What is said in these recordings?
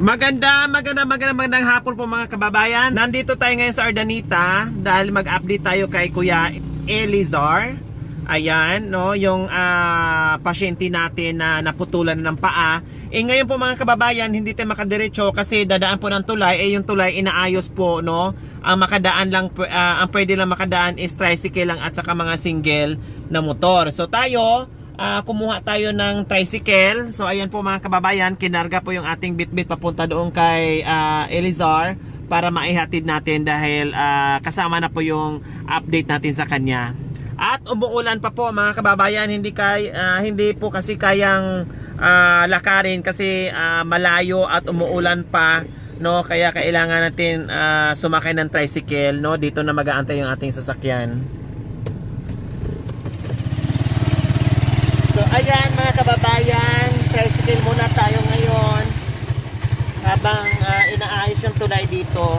Magandang hapon po mga kababayan. Nandito tayo ngayon sa Urdaneta dahil mag-update tayo kay Kuya Elizar. Ayan, no, yung pasyente natin na naputulan ng paa. Ngayon po mga kababayan, hindi tayo makadiretso kasi dadaan po ng tulay. Yung tulay inaayos po, no. Ang makadaan lang, ang pwede lang makadaan is tricycle lang at saka mga single na motor. So tayo, kumuha tayo ng tricycle. So ayan po mga kababayan, kinarga po yung ating bitbit papunta doon kay Elizar para maihatid natin dahil kasama na po yung update natin sa kanya. At umuulan pa po mga kababayan, hindi po kasi kayang lakarin kasi malayo at umuulan pa, no, kaya kailangan natin sumakay ng tricycle, no. Dito na mag-aantay yung ating sasakyan. So ayan mga kababayan, tricycle muna tayo ngayon habang inaayos yung tulay dito.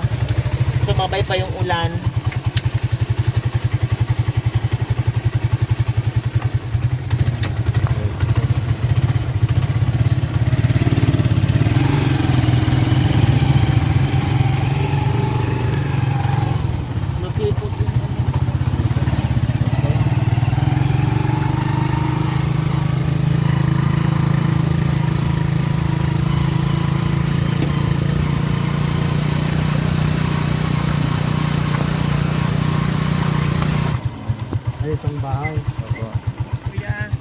Sumabay pa yung ulan. Itong bahay. Opo. Kuya.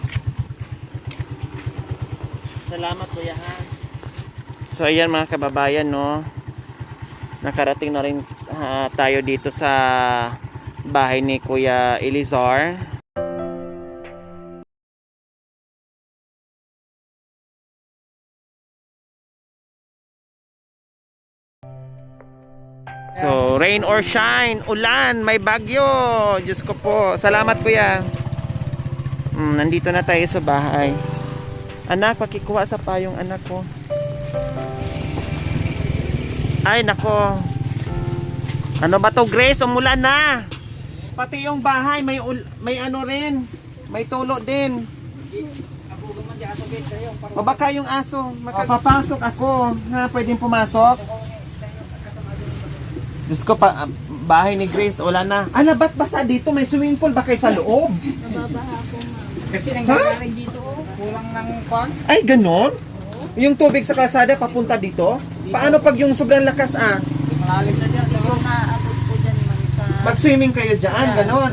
Salamat kuya ha. So ayan mga kababayan, no. Nakarating na rin tayo dito sa bahay ni Kuya Elizar. So, rain or shine, ulan, may bagyo. Diyos ko po. Salamat kuya. Nandito na tayo sa bahay. Anak, pakikuha sa payong anak ko. Ay, nako. Ano ba to, Grace? Umulan na. Pati yung bahay, may ano rin. May tulo din. O baka yung aso. Papasok ako. Ha, pwedeng pumasok? Diyos ko pa, bahay ni Grace, wala na. Ba't basa dito? May swimming pool ba kayo sa loob? Nababaha po ma'am. Kasi nangyayari dito, kulang ng kwan. Ay, ganon? Yung tubig sa kalsada papunta dito? Paano pag yung sobrang lakas Malalim na dyan. Hindi ko naabot po dyan ma'am sa... mag-swimming kayo dyan, ganon.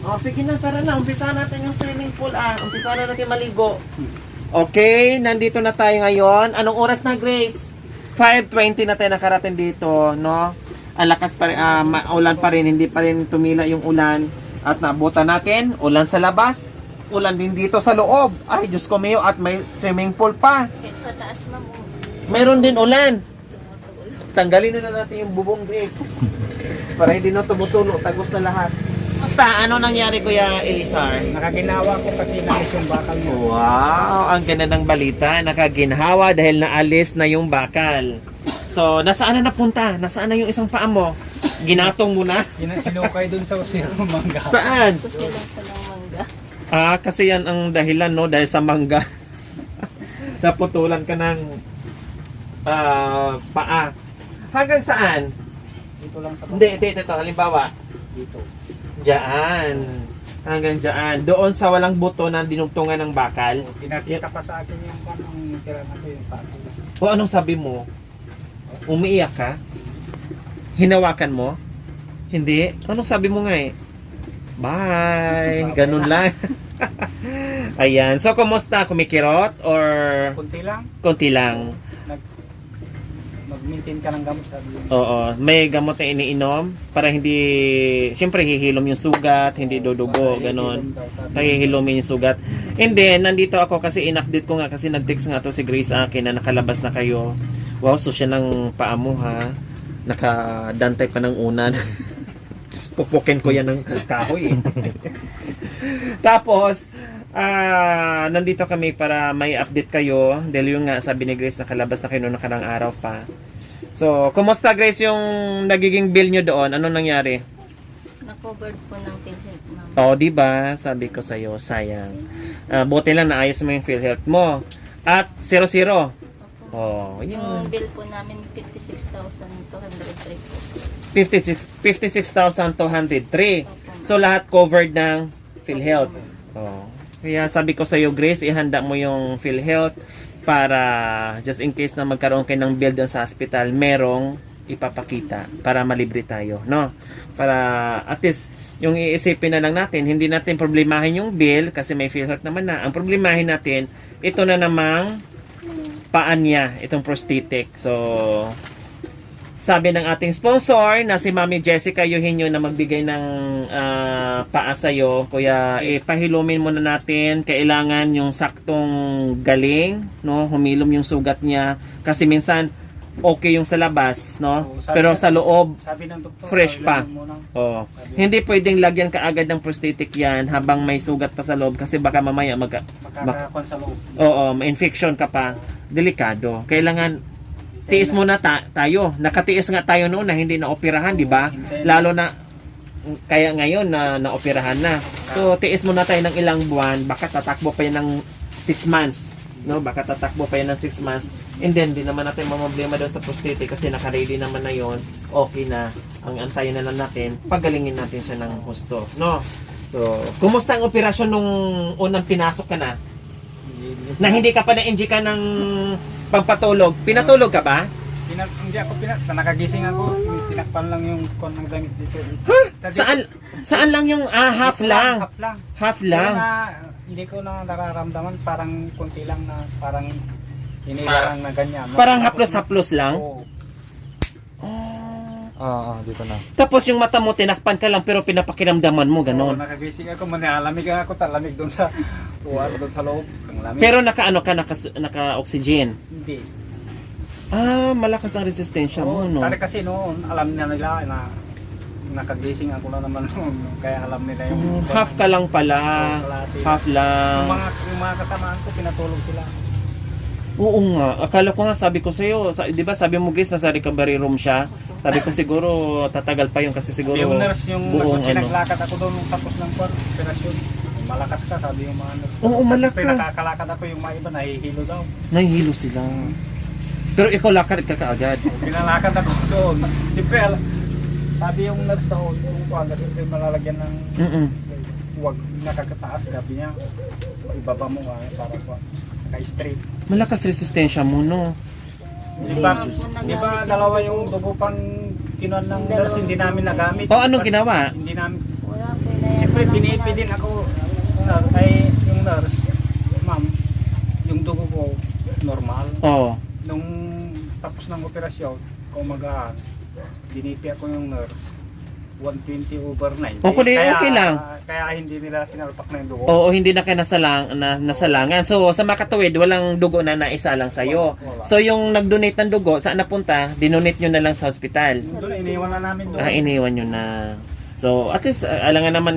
O, sige na, tara na. Umpisa natin yung swimming pool, Umpisa na natin maligo. Okay, nandito na tayo ngayon. Anong oras na, Grace? 5:20 na tayo nakarating dito, no? Ang lakas pa rin, ulan pa rin, hindi pa rin tumila yung ulan. At nabutan natin, ulan sa labas, ulan din dito sa loob. Ay, Diyos ko mayo, at may swimming pool pa. Kahit sa taas ma'am. Meron din ulan. Tanggalin na natin yung bubong, Grace. Para hindi na tumutulo, tagos na lahat. Basta, ano nangyari Kuya Elizar? Nakaginawa ko kasi naalis yung bakal mo. Wow, ang ganda ng balita. Nakaginhawa dahil naalis na yung bakal. So, nasaan na napunta? Nasaan na yung isang paa mo? Ginatong mo na? Sinukay dun sa usiro mangga. Saan? Sa silang sa ng mangga. Kasi yan ang dahilan, no? Dahil sa mangga. Sa putulan ka ng paa. Hanggang saan? Dito lang sa Hindi, ito. Halimbawa, dito. dyan. Hanggang dyan. Doon sa walang buto na dinugtungan ng bakal. Pinakita pa sa akin yung kwan ng tira na yung pato. O anong sabi mo? Umiiyak ka? Hinawakan mo? Hindi? Anong sabi mo nga eh? Bye! Ganun lang. Ayan. So, kumusta? Kumikirot? Or Kunti lang. konti lang? Mag-maintain ka ng gamot. Sabi yun. Oo. May gamot na iniinom para hindi, siyempre hihilom yung sugat, hindi dudugo, ganun. Hihilomin yung sugat. And then, nandito ako kasi in-update ko nga kasi nag-text nga to si Grace akin na nakalabas na kayo. Wow, so siya ng paa mo ha. Nakadantay pa ng unan. Pupukin ko yan ng kahoy eh. Tapos, nandito kami para may update kayo. Dahil yung nga sabi ni Grace nakalabas na kayo noong nakarang araw pa. So, kumusta Grace yung nagiging bill nyo doon? Anong nangyari? Na-covered po ng PhilHealth ma'am. Oh, di ba? Sabi ko sa iyo, sayang. Buti lang naayos mo yung PhilHealth mo. At 0-0. Opo. Oh, Yung yun. bill po namin 56,203 po. 56,203. So lahat covered ng PhilHealth. Oh. Kaya sabi ko sa iyo, Grace, ihanda mo yung PhilHealth para just in case na magkaroon kayo ng bill doon sa hospital, merong ipapakita para malibre tayo, no? Para at least yung iisipin na lang natin, hindi natin problemahin yung bill kasi may PhilHealth naman na. Ang problemahin natin, ito na namang paan niya, itong prosthetic. So, sabi ng ating sponsor na si Mami Jessica Eugenio na magbigay ng paa sa'yo, kuya, ipahilumin muna natin. Kailangan yung saktong galing, no? Humilom yung sugat niya. Kasi minsan, okay yung sa labas, no? Oo, sabi Pero na- sa loob, Sabi ng doktor, fresh pa. kailangan muna. oh, hindi pwedeng lagyan kaagad ng prosthetic yan habang may sugat pa sa loob kasi baka mamaya Makakakon sa loob. may infection ka pa. Delikado. Kailangan tiis muna tayo. Nakatiis nga tayo noon na hindi na-operahan, di ba? Lalo na kaya ngayon na na-operahan na. So, tiis muna tayo ng ilang buwan. Baka tatakbo pa yan ng 6 months. No? Baka tatakbo pa yan ng 6 months. And then, di naman natin mamblema doon sa prosthetic kasi naka-ready naman na yon. Okay na. Ang antayin na lang natin, pagalingin natin siya ng gusto. No? So, kumusta ang operasyon nung unang pinasok ka na? Na hindi ka pa na-inject ka ng pampatulog. Pinatulog ka ba? Hindi ako nakagising ako, tinakpan lang yung kon ng damit dito. Saan lang yung half lang? Half lang. Half Pero lang. hindi ko na nararamdaman, parang konti lang na parang hinilang na ganyan. Parang haplos-haplos lang? Oo. Dito na. Tapos yung mata mo tinakpan ka lang pero pinapakiramdaman mo Oo, ganon. nakagising ako, manialamig ako, talamig doon sa doon sa loob. Ang lamig. Pero naka-ano ka, naka-oxygen. Hindi. Malakas ang resistensya mo, no? Kasi noon, alam na nila na nakagising ako na naman noon. Kaya alam nila yung... Half ka lang pala. kalahati. Half lang. Yung mga kasamaan ko, pinatulog sila. Oo nga. Akala ko nga, sabi ko sa'yo, di ba sabi mo, Grace, nasa recovery room siya? Sabi ko siguro, tatagal pa yun kasi siguro Yung nurse, yung buong ano. pinaglakad ako doon nung tapos ng operasyon. Malakas ka, sabi yung mga nurse. Oo, malakas. Kasi nakakalakad ako, yung mga iba nahihilo daw. Nahihilo sila. Pero ikaw lakad ka kaagad. Pinalakad ako doon. Siyempre, sabi yung nurse daw, siyempre malalagyan ng huwag nakakataas, sabi niya. Ibaba mo nga, para naka-straight. Malakas resistensya mo, no? Di ba dalawa yung dugo pang kinuan ng nurse, hindi namin nagamit. O, anong ginawa? Hindi namin. Wala po na yan. Siyempre, binipi din ako kay yung nurse. Ma'am, yung dugo ko normal. Oo. Nung tapos ng operasyon, kumagaan, binipi ako yung nurse. 120/90. Okay lang. Kaya hindi nila sinalpak na yung dugo. Oo, hindi na kayo nasalangan. So, sa makatuwid, walang dugo na naisa lang sa'yo. Wala. So, yung nag-donate ng dugo, saan napunta? Dinonate nyo na lang sa hospital. Doon, iniwan na namin doon. Iniwan nyo na. So, at least, alangan naman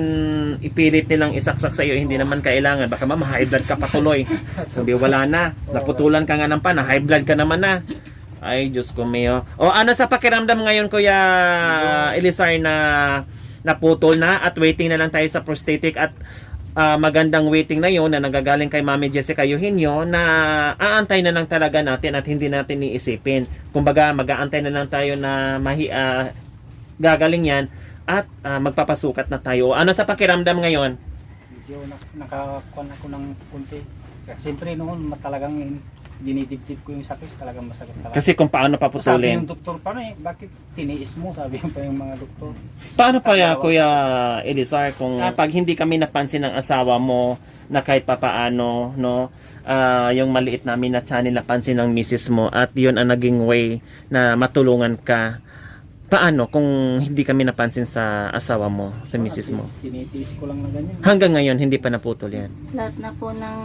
ipilit nilang isaksak sa'yo, hindi naman kailangan. Baka high blood ka patuloy. Sabi, wala na. Naputulan ka nga ng pana, high blood ka naman na. Ay, Diyos ko mayo. O, ano sa pakiramdam ngayon, Kuya Elizar, na naputol na at waiting na lang tayo sa prosthetic at magandang waiting na yun na nagagaling kay Mami Jessica Eugenio na aantay na lang talaga natin at hindi natin iisipin. Kumbaga, mag-aantay na lang tayo na gagaling yan at magpapasukat na tayo. Ano sa pakiramdam ngayon? Medyo nakakuha ako ng kunti. Siyempre noon, talagang dinidibdib ko yung sakit, talagang masakit talaga. Kasi kung paano Sabi paputulin. yung doktor, bakit tiniis mo? Sabi pa yung mga doktor. Paano pa Kuya Elizar, kung pag hindi kami napansin ng asawa mo na kahit papaano, no, yung maliit namin na channel napansin ng misis mo at yun ang naging way na matulungan ka, paano kung hindi kami napansin sa asawa mo, sa misis mo? Tinitiis ko lang na ganyan. Hanggang ngayon, hindi pa naputol yan. Lahat na po ng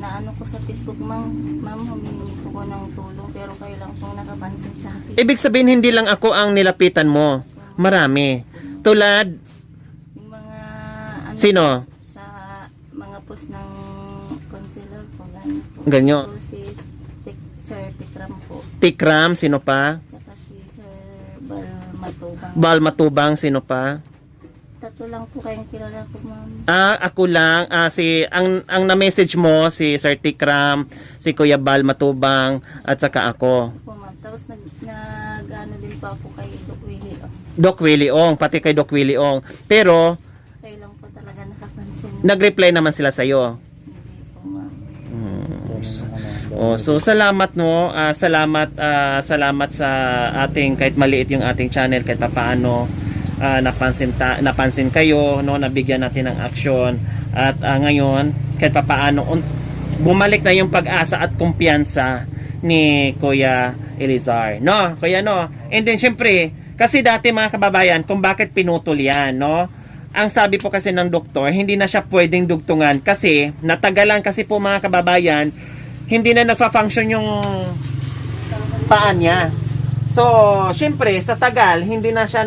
naano ko sa Facebook, ma'am, humingi po ko ng tulong pero kayo lang po nakapansin sa akin. Ibig sabihin, hindi lang ako ang nilapitan mo. Marami. Tulad, Yung mga ano Sino? sa mga post ng counselor po, gano'n po. Ganyo. Po si Sir Tikram po, Tikram, sino pa? tsaka si Sir Bal Matubang. Bal Matubang, sino pa? Tatlo lang po kayong kilala ko, ma'am. Ako lang, ang na-message mo, si Sir Tikram, si Kuya Bal Matubang, at saka ako. Po, ma'am. Tapos ano din pa ako kay Doc Willie. Oh. Doc Willie Ong, pati kay Doc Willie Ong. Pero, Kayo lang po talaga nakapansin. nag-reply naman sila sa'yo. Hindi po, ma'am. So salamat no. Salamat sa ating kahit maliit yung ating channel kahit papaano napansin kayo no, nabigyan natin ng aksyon at ngayon kahit papaano bumalik na yung pag-asa at kumpiyansa ni Kuya Elizar, no? Kuya no. And then syempre, kasi dati mga kababayan, kung bakit pinutol yan, no? Ang sabi po kasi ng doktor, hindi na siya pwedeng dugtungan kasi natagalan kasi po mga kababayan, hindi na nagfa-function yung paa niya. So, syempre, sa tagal, hindi na siya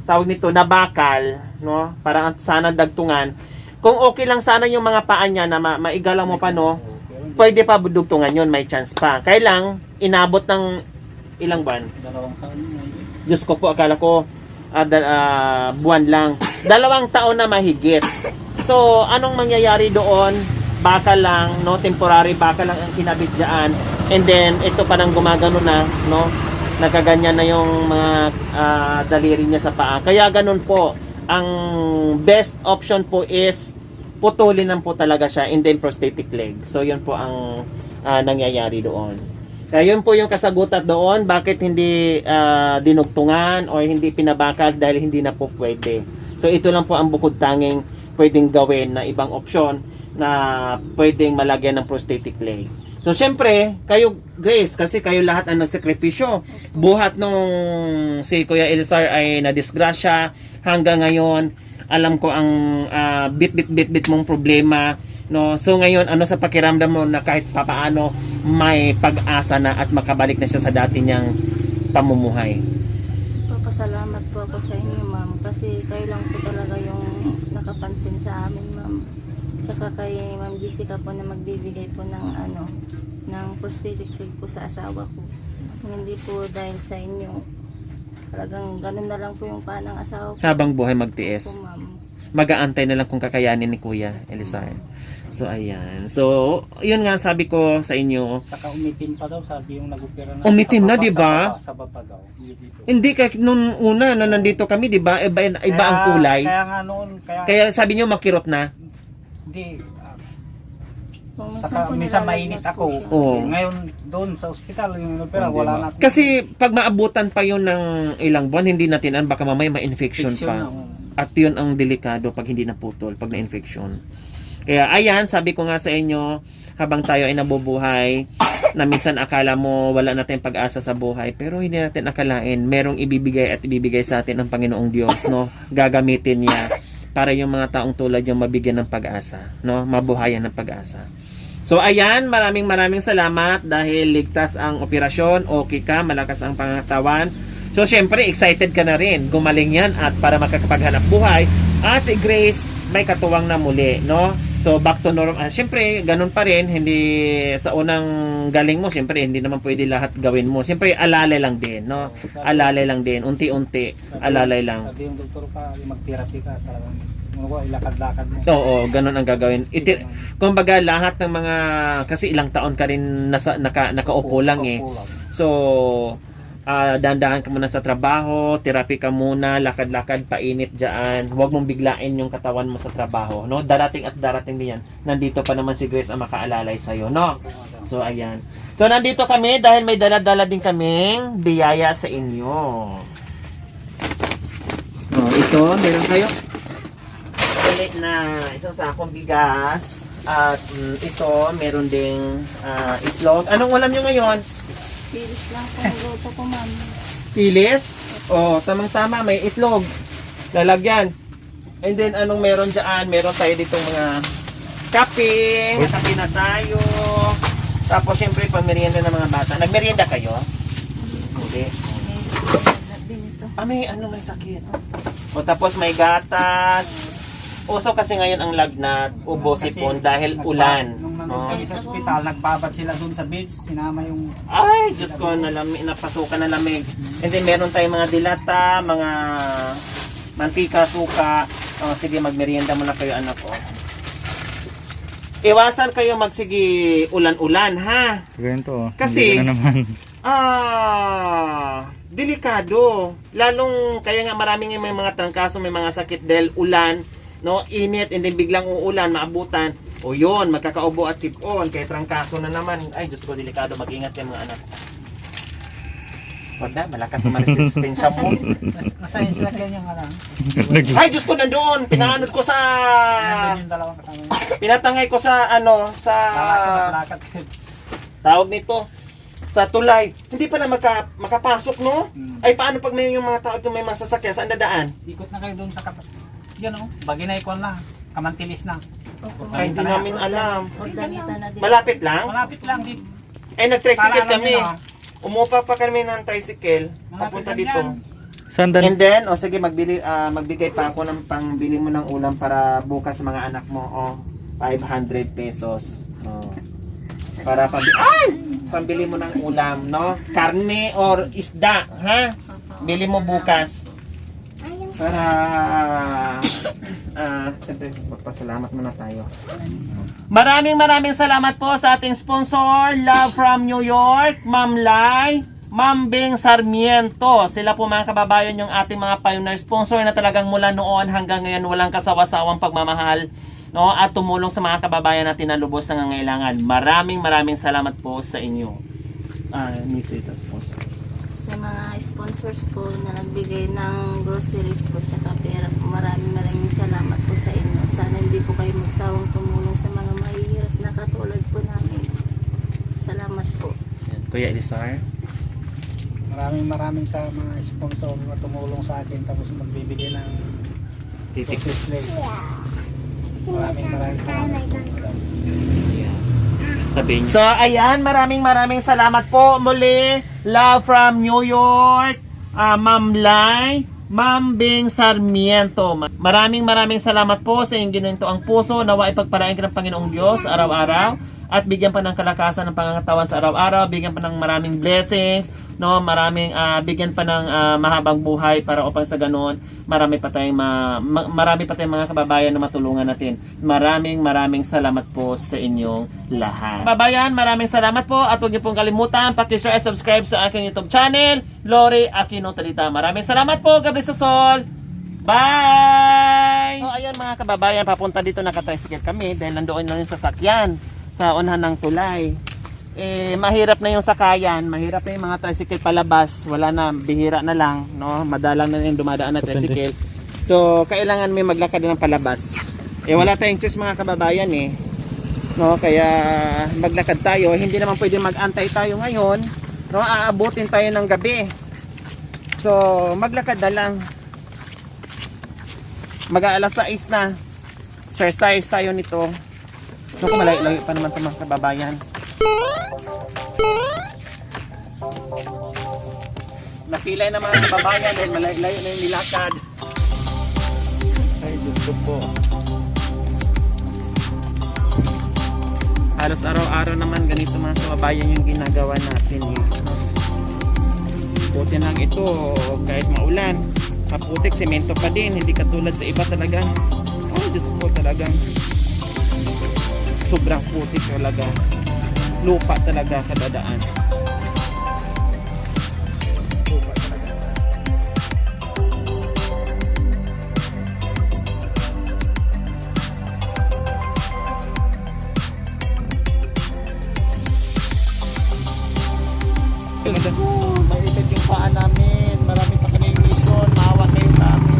tawag nito, nabakal, no? Parang sana dagtungan. Kung okay lang sana yung mga paa niya na maigala mo pa, no? Pwede pa dugtungan yun, may chance pa. Kailang, inabot ng ilang buwan? 2 taon na yun. Diyos ko po, akala ko buwan lang. 2 taon na mahigit. So, anong mangyayari doon? Baka lang, no? Temporary baka lang ang kinabit dyan. And then, ito pa nang gumagano na, no? Nagkaganyan na yung mga daliri niya sa paa. Kaya ganun po. Ang best option po is putulin lang po talaga siya and then prosthetic leg. So, yun po ang nangyayari doon. Kaya yun po yung kasagutan doon. Bakit hindi dinugtungan or hindi pinabakal dahil hindi na po pwede. So, ito lang po ang bukod tanging pwedeng gawin na ibang opsyon na pwedeng malagyan ng prosthetic leg. So, syempre, kayo, Grace, kasi kayo lahat ang nagsakripisyo. Buhat nung si Kuya Elizar ay nadisgrasya hanggang ngayon, alam ko ang bit mong problema, no? So, ngayon, ano sa pakiramdam mo na kahit papaano may pag-asa na at makabalik na siya sa dati niyang pamumuhay? Papasalamat po ako sa inyo, ma'am. Kasi kayo lang po talaga yung nakapansin sa amin, ma'am. Tsaka kay Ma'am Jessica po na magbibigay po ng ng prosthetic leg po sa asawa ko. Hindi po dahil sa inyo. Talagang ganun na lang po yung paa ng asawa ko. Habang buhay Po, magtiis. ma'am. Mag-aantay na lang kung kakayanin ni Kuya Elizar. So, ayan. So, yun nga sabi ko sa inyo. Saka umitim pa daw, sabi yung nag-opera na. Umitim na, di ba? Sa babagaw. Dito. Hindi, kahit nung una na nandito kami, di ba? Iba ang kulay. Kaya nga noon, Kaya sabi niyo makirot na. hindi, Kung saka po minsan nilalagnat mainit po ako. siya. Oo. Ngayon doon sa ospital yung opera wala na. Kasi pag maabutan pa yun ng ilang buwan, hindi natin baka mamaya ma-infection pa. At yun ang delikado pag hindi naputol, pag na-infection. Kaya ayan, sabi ko nga sa inyo, habang tayo ay nabubuhay, na minsan akala mo wala natin pag-asa sa buhay, pero hindi natin akalain, merong ibibigay at ibibigay sa atin ng Panginoong Diyos, no? Gagamitin niya para yung mga taong tulad yung mabigyan ng pag-asa, no? Mabuhayan ng pag-asa. So ayan, maraming salamat dahil ligtas ang operasyon, okay ka, malakas ang pangatawan. So syempre, excited ka na rin, gumaling yan at para makakapaghanap buhay. At si Grace, may katuwang na muli, no? So back to normal. Syempre, ganun pa rin, hindi sa unang galing mo, syempre hindi naman pwede lahat gawin mo. Syempre, alalay lang din, no? Alalay lang din, unti-unti, alalay lang. Sabi yung doktor pa, mag-therapy ka talagang ilakad-lakad mo. Oo, ganun ang gagawin. Kumbaga lahat ng mga, kasi ilang taon ka rin nakaupo lang eh. So, dandahan ka muna sa trabaho, therapy ka muna, lakad-lakad, painit dyan. Huwag mong biglain yung katawan mo sa trabaho, no? Darating at darating din yan. Nandito pa naman si Grace ang makaalalay sa'yo, no? So, ayan. So, nandito kami dahil may dala-dala din kaming biyaya sa inyo. Oh, ito, meron kayo ulit na isang sakong bigas. At ito, meron ding itlog. Anong ulam nyo ngayon? Pilis lang po ang luto ko, ma'am. Pilis? Oh, tamang-tama, may itlog. Lalagyan. And then, anong meron dyan? Meron tayo ditong mga kape. Kape na tayo. Tapos, syempre, pamerienda ng mga bata. Nagmerienda kayo? Hindi. May sakit. O, tapos may gatas. Uso kasi ngayon ang lagnat, ubo, sipon dahil ulan. Nung nandun Oo. kami sa ospital, nagbabad sila doon sa beach, sinama yung Ay, Diyos ko, napasukan na lamig. And then meron tayong mga dilata, mga mantika, suka. Oh, sige, magmerienda muna kayo, anak ko. Iwasan kayo magsige ulan-ulan, ha? Ganito. Kasi- Hindi ko na naman. Delikado. Lalong, kaya nga maraming may mga trangkaso, may mga sakit dahil ulan, no? Init, and then biglang uulan, maabutan. O yun, magkakaubo at sipon, kaya trangkaso na naman. Ay, Diyos ko, delikado. Mag-ingat kayo mga anak. Wag na, malakas naman resistensya mo. nasa'yo sila kanya nga lang. Ay, Diyos ko, nandoon. Pinaanod ko sa... Nandun yung dalawang kasama niya. Pinatangay ko sa, ano, sa... Lakad. Tawag nito, sa tulay. Hindi pa na makapasok, no? Hmm. Ay, paano pag may yung mga tao may mga sasakyan, saan dadaan? Ikot na kayo doon sa yan o, Baginay ko na, Kamantilis na. Opo. Ay, hindi namin alam. Organita na din. Malapit lang? Malapit lang dito. Ay, nag-tricycle Paalala kami. nyo, ah. Umupa pa kami ng tricycle. Malapit Papunta lang dito. yan. Saan dan? And then, o sige, magbigay pa ako ng pangbili mo ng ulam para bukas sa mga anak mo. O, 500 pesos. O. Para pambili mo ng ulam, no? Karne or isda, ha? Bili mo bukas. Para, siyempre, magpasalamat muna tayo. Maraming salamat po sa ating sponsor, Love from New York, Ma'am Lai, Ma'am Bing Sarmiento. Sila po mga kababayan yung ating mga pioneer sponsor na talagang mula noon hanggang ngayon walang kasawa-sawang pagmamahal, no, at tumulong sa mga kababayan natin na lubos na nangangailangan. Maraming salamat po sa inyo, Mrs. Sponsor. Sa mga sponsors po na nagbigay ng groceries po tsaka pera po, maraming salamat po sa inyo. Sana hindi po kayo magsawang tumulong sa mga mahihirap na katulad po namin. Salamat po. Kuya Elizar. Maraming sa mga sponsor na tumulong sa akin tapos magbibigay ng Titik. display. Maraming Sabihin. So, ayan, maraming salamat po muli. Love from New York, Ma'am Lai, Ma'am Bing Sarmiento. Maraming salamat po sa inyong ginunto ang puso. Nawa ipagpalain ka ng Panginoong Diyos araw-araw at bigyan pa ng kalakasan ng pangangatawan sa araw-araw, bigyan pa ng maraming blessings, no, bigyan pa ng mahabang buhay para upang sa ganoon marami pa tayong mga kababayan na matulungan natin. Maraming salamat po sa inyong lahat. Kababayan, maraming salamat po at huwag niyo pong kalimutan paki-share at subscribe sa aking YouTube channel, Lori Aquino Talita. Maraming salamat po, God bless us all. Bye! So ayun mga kababayan, papunta dito naka-tricycle kami dahil nandoon na yung sasakyan sa unahan ng tulay. Mahirap na yung sakayan, mahirap na yung mga tricycle palabas, wala na, bihira na lang, no? Madalang na yung dumadaan na tricycle. So, kailangan may maglakad ng palabas. Wala tayong choice mga kababayan no? Kaya maglakad tayo, hindi naman pwede mag-antay tayo ngayon, no? Aabutin tayo ng gabi. So, maglakad na lang. Mag-aalas 6 na. Exercise tayo nito. So, malayo-layo pa naman ito mga kababayan. Napilay na mga kababayan dahil malayo-layo na yung nilakad. Ay, Diyos ko po. Halos araw-araw naman ganito mga kababayan yung ginagawa natin. Buti lang ito, kahit maulan, kaputik, semento pa din. Hindi katulad sa iba talaga. Oh, Diyos ko talagang sobrang putik talaga. Lupa talaga kadadaan. Lupa talaga. Maitit yung paa namin. Marami pa kanyang mission. Maawa kayo sa amin.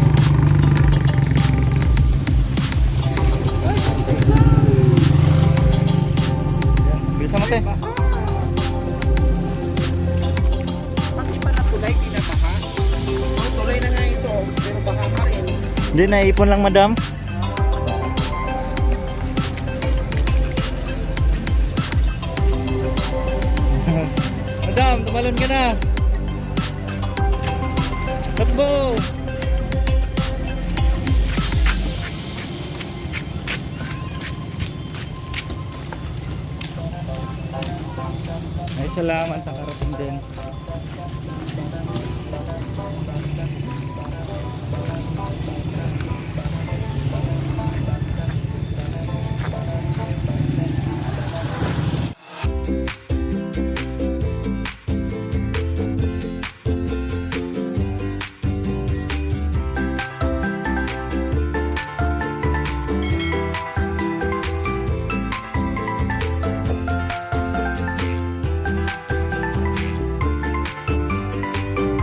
Bilisan mo, te. Bakit pa na tulay, di na baha? Ang tulay na nga ito, pero baha pa rin. Hindi, naipon lang, madam. Madam, tumalon ka na. Takbo! salamat, nakarating din.